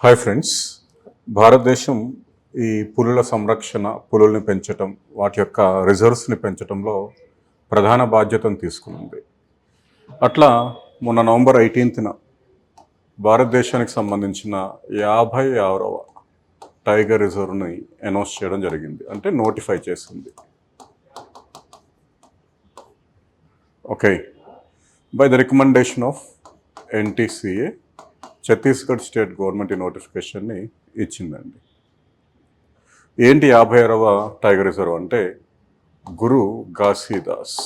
Hi friends. భారతదేశం ఈ పులుల సంరక్షణ, పులుల్ని పెంచటం, వాటి యొక్క రిజర్వ్స్ని పెంచటంలో ప్రధాన బాధ్యతను తీసుకుంది. అట్లా మొన్న నవంబర్ 18న భారతదేశానికి సంబంధించిన 56వ టైగర్ రిజర్వ్ని అనౌన్స్ చేయడం జరిగింది, అంటే నోటిఫై చేసింది. Okay, by the recommendation of NTCA Chhattisgarh state government ఈ నోటిఫికేషన్ని ఇచ్చిందండి. ఏంటి 56వ టైగర్ రిజర్వ్ అంటే గురు ఘాసీదాస్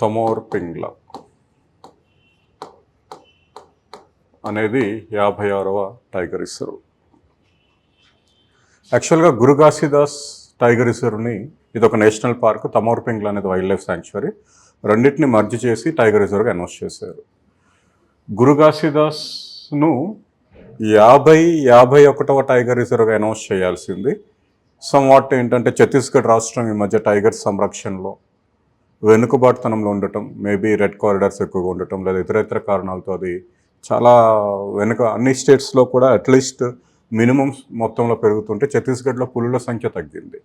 తమోర్ పింగ్లా అనేది 56వ టైగర్ రిజర్వ్. యాక్చువల్గా గురు ఘాసీదాస్ టైగర్ రిజర్వ్ని ఇది ఒక నేషనల్ పార్క్, తమోర్ పింగ్లా అనేది వైల్డ్ లైఫ్ శాంక్చురీ, రెండింటిని మర్జ్ చేసి టైగర్ రిజర్వ్గా అనౌన్స్ చేశారు. గురు ఘాసీదాస్ను 51వ టైగర్ రిజర్వ్గా అనౌన్స్ చేయాల్సింది. వాట్ ఏంటంటే ఛత్తీస్గఢ్ రాష్ట్రం ఈ మధ్య టైగర్ సంరక్షణలో వెనుకబాటుతనంలో ఉండటం, మేబీ రెడ్ కారిడార్స్ ఎక్కువగా ఉండటం, లేదా ఇతర కారణాలతో అది చాలా అన్ని స్టేట్స్లో కూడా అట్లీస్ట్ మినిమం మొత్తంలో పెరుగుతుంటే ఛత్తీస్గఢ్లో పులుల సంఖ్య తగ్గింది.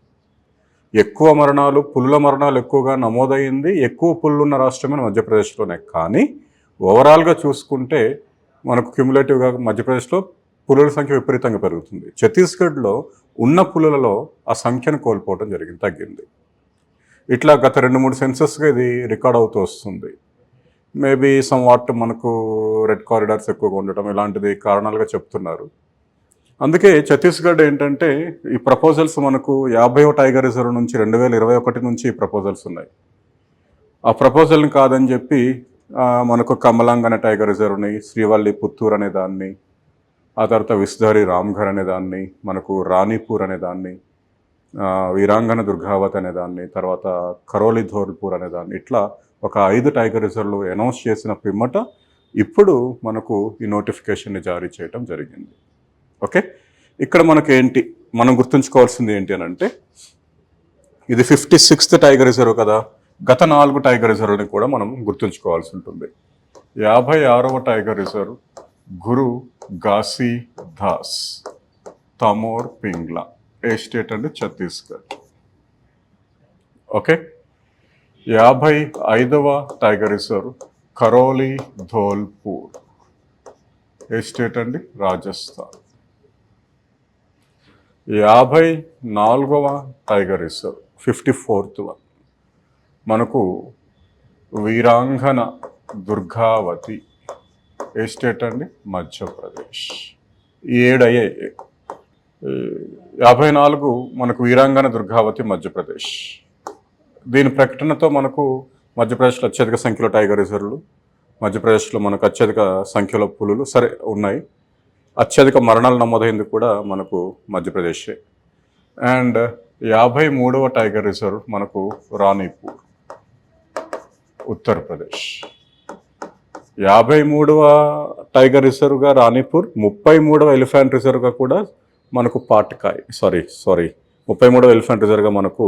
పులుల మరణాలు ఎక్కువగా నమోదైంది. ఎక్కువ పులులు ఉన్న రాష్ట్రమైన మధ్యప్రదేశ్లోనే. కానీ ఓవరాల్గా చూసుకుంటే మనకు క్యుములేటివ్గా మధ్యప్రదేశ్లో పులుల సంఖ్య విపరీతంగా పెరుగుతుంది. ఛత్తీస్గఢ్లో ఉన్న పులులలో ఆ సంఖ్యను కోల్పోవడం తగ్గింది. ఇట్లా గత 2-3 సెన్సస్గా ఇది రికార్డ్ అవుతూ వస్తుంది. మేబీ వాట్ మనకు రెడ్ కారిడార్స్ ఎక్కువగా ఉండటం ఇలాంటిది కారణాలుగా చెప్తున్నారు. అందుకే ఛత్తీస్గఢ్ ఏంటంటే ఈ ప్రపోజల్స్ మనకు 50వ టైగర్ రిజర్వ్ నుంచి 2021 నుంచి ఈ ప్రపోజల్స్ ఉన్నాయి. ఆ ప్రపోజల్ని కాదని చెప్పి మనకు కమలాంగ్ అనే టైగర్ రిజర్వ్ని, శ్రీవల్లి పుత్తూర్ అనే దాన్ని, ఆ తర్వాత విస్ధారి రామ్ఘర్ అనే దాన్ని, మనకు రాణిపూర్ అనే దాన్ని, వీరాంగన దుర్గావతి అనే దాన్ని, తర్వాత కరోలి ధోల్పూర్ అనే దాన్ని, ఇట్లా ఒక 5 టైగర్ రిజర్వ్లు అనౌన్స్ చేసిన పిమ్మట ఇప్పుడు మనకు ఈ నోటిఫికేషన్ని జారీ చేయడం జరిగింది. ఓకే, ఇక్కడ మనం గుర్తుంచుకోవాల్సింది ఏంటి అని అంటే ఇది 56th టైగర్ రిజర్వ్ కదా. గత 4 టైగర్ రిజర్వ్ని కూడా మనం గుర్తుంచుకోవాల్సి ఉంటుంది. 56వ టైగర్ రిజర్వ్ గురు ఘాసీదాస్ తమోర్ పింగ్లా. ఏ స్టేట్ అంటే ఛత్తీస్గఢ్. ఓకే, 55వ టైగర్ రిజర్వ్ కరోలి ధోల్పూర్. ఏ స్టేట్ అండి? రాజస్థాన్. 54వ టైగర్ రిజర్వ్ 54th వన్ మనకు వీరాంగన దుర్గావతి. ఏ స్టేట్ అండి? మధ్యప్రదేశ్. 7 అయ్యాయి. 54 మనకు వీరాంగన దుర్గావతి మధ్యప్రదేశ్. దీని ప్రకటనతో మనకు మధ్యప్రదేశ్లో అత్యధిక సంఖ్యలో టైగర్ రిజర్వ్లు, మధ్యప్రదేశ్లో మనకు అత్యధిక సంఖ్యలో పులులు ఉన్నాయి. అత్యధిక మరణాలు నమోదైంది కూడా మనకు మధ్యప్రదేశే. అండ్ 53వ టైగర్ రిజర్వ్ మనకు రాణిపూర్, ఉత్తరప్రదేశ్. 53వ టైగర్ రిజర్వ్గా రాణిపూర్, 33వ ఎలిఫెంట్ రిజర్వ్గా కూడా మనకు పాట్కాయ్, 33వ ఎలిఫెంట్ రిజర్వ్గా మనకు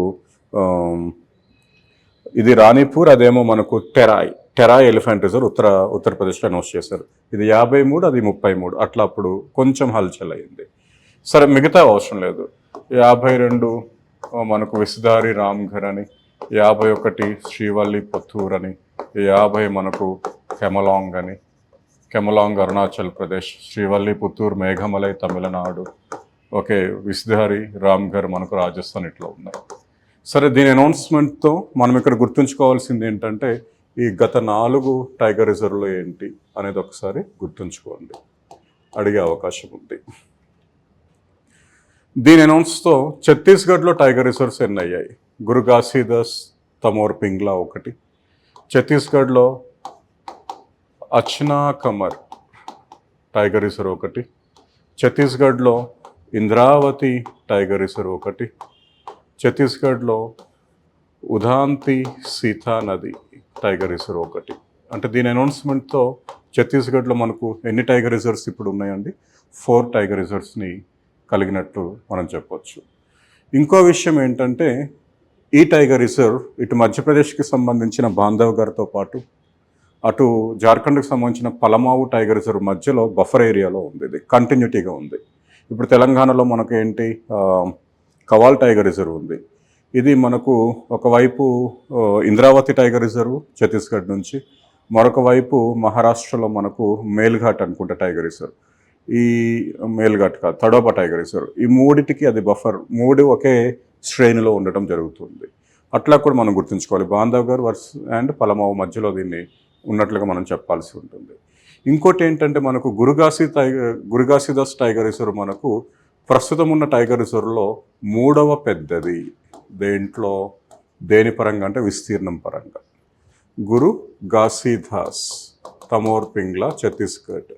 ఇది రాణిపూర్, అదేమో మనకు టెరాయ్ ఎలిఫెంట్ రిజర్వ్ ఉత్తరప్రదేశ్లో అనౌన్స్ చేశారు. ఇది 53, అది 33. అట్లా అప్పుడు కొంచెం హల్చల్ అయింది. సరే, మిగతా అవసరం లేదు. 52 మనకు విస్ధారి రామ్ఘర్ అని, 51 శ్రీవల్లి పుత్తూర్ అని, 50 మనకు కెమలాంగ్ అరుణాచల్ ప్రదేశ్, శ్రీవల్లి పుత్తూర్ మేఘమలై తమిళనాడు, ఓకే, విస్ధారి రామ్ఘర్ మనకు రాజస్థాన్. ఇట్లా ఉన్నాయి. సరే, దీని అనౌన్స్మెంట్తో మనం ఇక్కడ గుర్తుంచుకోవాల్సింది ఏంటంటే ఈ గత 4 టైగర్ రిజర్వ్లు ఏంటి అనేది ఒకసారి గుర్తుంచుకోండి, అడిగే అవకాశం ఉంది. దీని అనౌన్స్తో ఛత్తీస్గఢ్లో టైగర్ రిజర్వ్స్ ఎన్ని అయ్యాయి? గురు ఘాసీదాస్ తమోర్ పింగ్లా 1, ఛత్తీస్గఢ్లో అచ్నా కమర్ టైగర్ రిజర్వ్ 1, ఛత్తీస్గఢ్లో ఇంద్రావతి టైగర్ రిజర్వ్ 1, ఛత్తీస్గఢ్లో ఉదాంతి సీతా నది టైగర్ రిజర్వ్ 1. అంటే దీని అనౌన్స్మెంట్తో ఛత్తీస్గఢ్లో మనకు ఎన్ని టైగర్ రిజర్వ్స్ ఇప్పుడు ఉన్నాయండి? 4 టైగర్ రిజర్వ్స్ని కలిగినట్టు మనం చెప్పొచ్చు. ఇంకో విషయం ఏంటంటే ఈ టైగర్ రిజర్వ్ ఇటు మధ్యప్రదేశ్కి సంబంధించిన బాంధవ్గర్తో పాటు అటు జార్ఖండ్కి సంబంధించిన పలమావు టైగర్ రిజర్వ్ మధ్యలో బఫర్ ఏరియాలో ఉంది, ఇది కంటిన్యూటీగా ఉంది. ఇప్పుడు తెలంగాణలో మనకు ఏంటి కవాల్ టైగర్ రిజర్వ్ ఉంది. ఇది మనకు ఒకవైపు ఇంద్రావతి టైగర్ రిజర్వ్ ఛత్తీస్గఢ్ నుంచి, మరొక వైపు మహారాష్ట్రలో మనకు మేల్ఘాట్ అనుకుంటా టైగర్ రిజర్వ్, ఈ మేల్ఘాట్ కాదు తడోబా టైగర్ రిజర్వ్, ఈ మూడిటికి అది బఫర్, మూడు ఒకే శ్రేణిలో ఉండటం జరుగుతుంది. అట్లా కూడా మనం గుర్తుంచుకోవాలి. బాంధవ్గర్ అండ్ పలమావు మధ్యలో దీన్ని ఉన్నట్లుగా మనం చెప్పాల్సి ఉంటుంది. ఇంకోటి ఏంటంటే మనకు గురుగాసిదాస్ టైగర్ రిజర్వ్ మనకు ప్రస్తుతం ఉన్న టైగర్ రిజర్వ్లో మూడవ పెద్దది. దేని పరంగా అంటే విస్తీర్ణం పరంగా. గురు ఘాసీదాస్ తమోర్ పింగ్లా ఛత్తీస్గఢ్.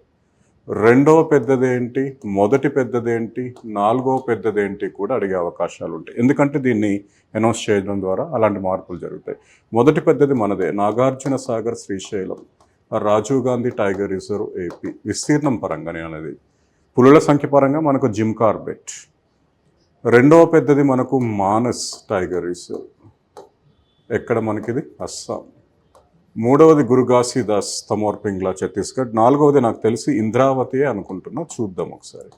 రెండవ పెద్దదేంటి, మొదటి పెద్దదేంటి, నాలుగవ పెద్దదేంటి కూడా అడిగే అవకాశాలు ఉంటాయి. ఎందుకంటే దీన్ని అనౌన్స్ చేయడం ద్వారా అలాంటి మార్పులు జరుగుతాయి. మొదటి పెద్దది మనదే, Nagarjuna Sagar Srisailam Rajiv Gandhi tiger reserve AP. విస్తీర్ణం పరంగా నేను అనేది, పులుల సంఖ్య పరంగా మనకు జిమ్ కార్బెట్. రెండవ పెద్దది మనకు మానస్ టైగర్ రిజర్వ్, ఎక్కడ మనకిది అస్సాం. మూడవది గురు ఘాసీదాస్ తమోర్ పింగ్లా ఛత్తీస్గఢ్. నాలుగవది నాకు తెలిసి ఇంద్రావతి అనుకుంటున్నా, చూద్దాం ఒకసారి.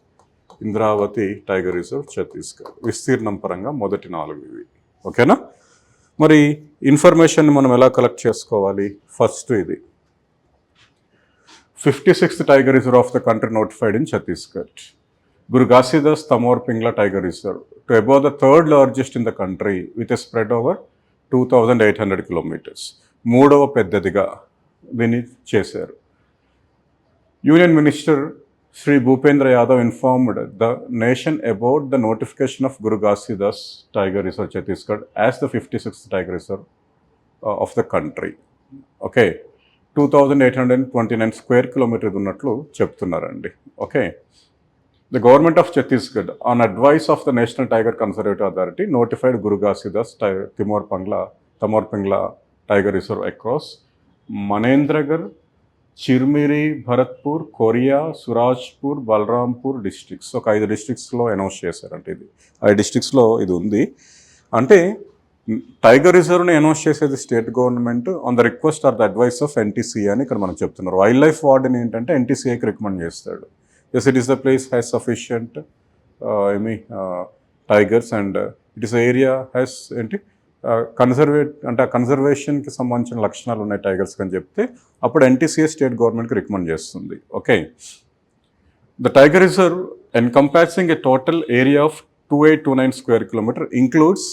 Indravati tiger reserve Chhattisgarh. విస్తీర్ణం పరంగా మొదటి 4 ఇవి. ఓకేనా? మరి ఇన్ఫర్మేషన్ మనం ఎలా కలెక్ట్ చేసుకోవాలి? ఫస్ట్ ఇది 56th tiger reserve of the country notified in Chhattisgarh. Guru Ghasidas Tamor Pingla Tiger Reserve, to above the third largest in the country with a spread over 2,800 kilometers. మూడవ పెద్దదిగా దీన్ని చేశారు. Union minister Shri Bhupendra Yadav informed the nation about the notification of Guru Ghasidas tiger reserve Chhattisgarh as the 56th tiger reserve of the country. Okay, 2,829 square kilometers ఉన్నట్లు చెప్తున్నారండి. Okay, the government of Chhattisgarh, on advice of the National Tiger Conservation Authority, notified Guru Ghasidas Tamor Pingla Tiger Reserve across Mahendragarh, Chirmiri, Bharatpur, Korea, Surajpur, Balrampur districts. So 5 డిస్ట్రిక్ట్స్లో announce చేశారంటే ఇది 5 డిస్ట్రిక్ట్స్లో ఇది ఉంది. అంటే tiger రిజర్వ్ని announce చేసేది state government on the request or the advice of NTCA అని ఇక్కడ మనం చెప్తున్నారు. వైల్డ్ లైఫ్ వార్డెన్ ఏంటంటే ఎన్టీసీఏకి రికమెండ్ చేస్తాడు. Yes, it is the place has sufficient tigers and it is a area has కన్జర్వేషన్కి సంబంధించిన లక్షణాలు ఉన్నాయి టైగర్స్కి అని చెప్తే అప్పుడు ఎన్టీసీఏ స్టేట్ గవర్నమెంట్కి రికమెండ్ చేస్తుంది. Okay, the tiger reserve encompassing a total area of 2829 square kilometer includes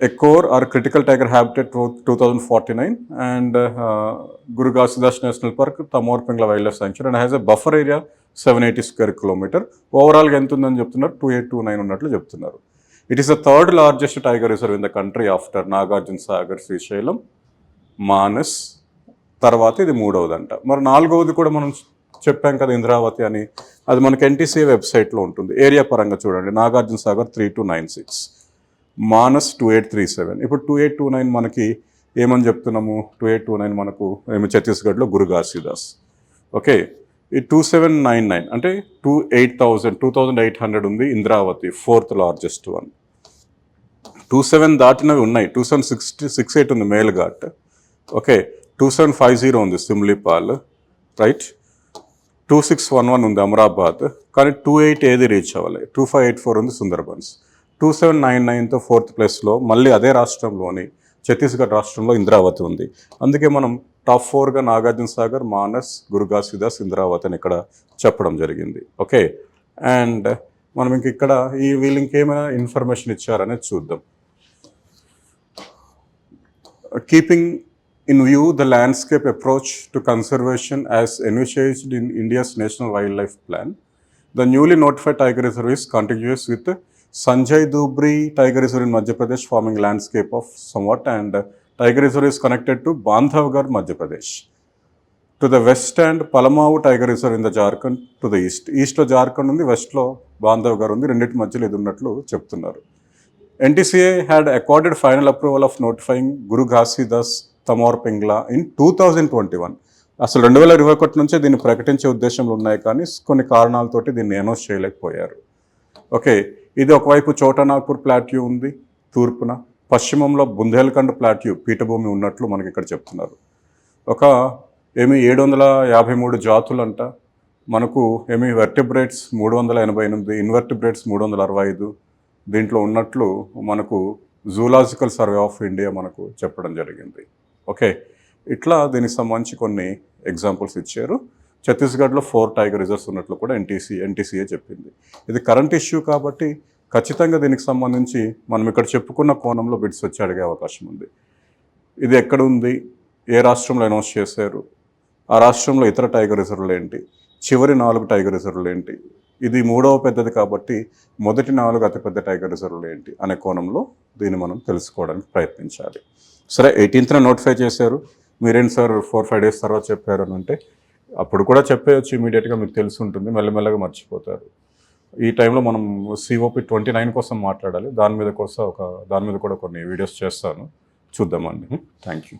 a core or critical tiger habitat 2049 and Guru Ghasidas National Park, Tamor Pingla Wildlife Sanctuary, and has a buffer area 780 square kilometer. Overall గా ఎంత ఉందని చెప్తున్నారు, 2829 ఉన్నట్లు చెప్తున్నారు. It is the third largest tiger reserve in the country after Nagarjuna Sagar, Srisailam, Manas. తర్వాత ఇది మూడవదంట. మరి నాలుగవది కూడా మనం చెప్పాం కదా ఇంద్రావతి అని, అది మనకి ఎన్టీసీఏ వెబ్సైట్లో ఉంటుంది. ఏరియా పరంగా చూడండి, నాగార్జున సాగర్ 3296, మానస్ 2837. ఇప్పుడు 2829 మనకి ఏమని చెప్తున్నాము, 2829 మనకు ఏమి ఛత్తీస్గఢ్లో గురు ఘాసీదాస్. ఓకే, ఈ 2799 అంటే 2800 ఉంది ఇంద్రావతి, 4th లార్జెస్ట్ వన్. 27 దాటినవి ఉన్నాయి, 2768 ఉంది మేల్ఘాట్. ఓకే, 2750 ఉంది సిమ్లీపాల్, రైట్. 2611 ఉంది అమరాబాద్, కానీ 28 ఏది రీచ్ అవ్వాలి. 2584 ఉంది సుందర్బన్స్. 2799తో 4th ప్లేస్లో మళ్ళీ అదే రాష్ట్రంలోని ఛత్తీస్గఢ్ రాష్ట్రంలో ఇంద్రావతి ఉంది. అందుకే మనం టాప్ 4గా నాగార్జున సాగర్, మానస్, గురు ఘాసీదాస్, ఇంద్రావతి అని ఇక్కడ చెప్పడం జరిగింది. ఓకే, అండ్ మనం ఇక్కడ వీళ్ళు ఇంకేమైనా ఇన్ఫర్మేషన్ ఇచ్చారనేది చూద్దాం. Keeping in view the landscape approach to conservation as envisaged in India's National Wildlife Plan, the newly notified tiger reserve is contiguous with Sanjay Dubri Tiger Reserve in Madhya Pradesh, forming landscape of somewhat, and Tiger Reserve is connected to Bandhavgarh, Madhya Pradesh. To the west and Palamau Tiger Reserve in the Jharkhand to the east. East lo Jharkhand undi, west lo Bandhavgarh undi, రెండిటి మధ్యలో ఇది ఉన్నట్లు చెప్తున్నారు. NTCA had accorded final approval of notifying Guru Ghasidas Tamor Pingla in 2021. అసలు 2021 నుంచే దీన్ని ప్రకటించే ఉద్దేశంలో ఉన్నాయి, కానీ కొన్ని కారణాలతోటి దీన్ని అనౌన్స్ చేయలేకపోయారు. ఓకే, ఇది ఒకవైపు చోటానాగ్పూర్ ప్లాట్యూ ఉంది తూర్పున, పశ్చిమంలో బుందేల్ఖండ్ ప్లాట్యూ పీఠభూమి ఉన్నట్లు మనకి ఇక్కడ చెప్తున్నారు. ఒక 753 జాతులంట, మనకు వెర్టిబ్రేట్స్ 388, ఇన్వర్టిబ్రేట్స్ 365 దీంట్లో ఉన్నట్లు మనకు జూలాజికల్ సర్వే ఆఫ్ ఇండియా మనకు చెప్పడం జరిగింది. ఓకే, ఇట్లా దీనికి సంబంధించి కొన్ని ఎగ్జాంపుల్స్ ఇచ్చారు. ఛత్తీస్గఢ్లో 4 టైగర్ రిజర్వ్స్ ఉన్నట్లు కూడా ఎన్టీసీఏ చెప్పింది. ఇది కరెంట్ ఇష్యూ కాబట్టి ఖచ్చితంగా దీనికి సంబంధించి మనం ఇక్కడ చెప్పుకున్న కోణంలో బిట్స్ వచ్చి అడిగే అవకాశం ఉంది. ఇది ఎక్కడ ఉంది, ఏ రాష్ట్రంలో అనౌన్స్ చేశారు, ఆ రాష్ట్రంలో ఇతర టైగర్ రిజర్వ్లు ఏంటి, చివరి 4 టైగర్ రిజర్వ్లు ఏంటి, ఇది 3వ పెద్దది కాబట్టి మొదటి 4 అతిపెద్ద టైగర్ రిజర్వ్లు ఏంటి అనే కోణంలో దీన్ని మనం తెలుసుకోవడానికి ప్రయత్నించాలి. సరే, 18న నోటిఫై చేశారు, మీరేంటి సార్ 4-5 డేస్ తర్వాత చెప్పారు అని అంటే అప్పుడు కూడా చెప్పేయచ్చు, ఇమీడియట్గా మీకు తెలిసి ఉంటుంది, మెల్లమెల్లగా మర్చిపోతారు. ఈ టైంలో మనం COP 29 కోసం మాట్లాడాలి. దాని మీద కూడా కొన్ని వీడియోస్ చేస్తాను, చూద్దామండి. Thank you.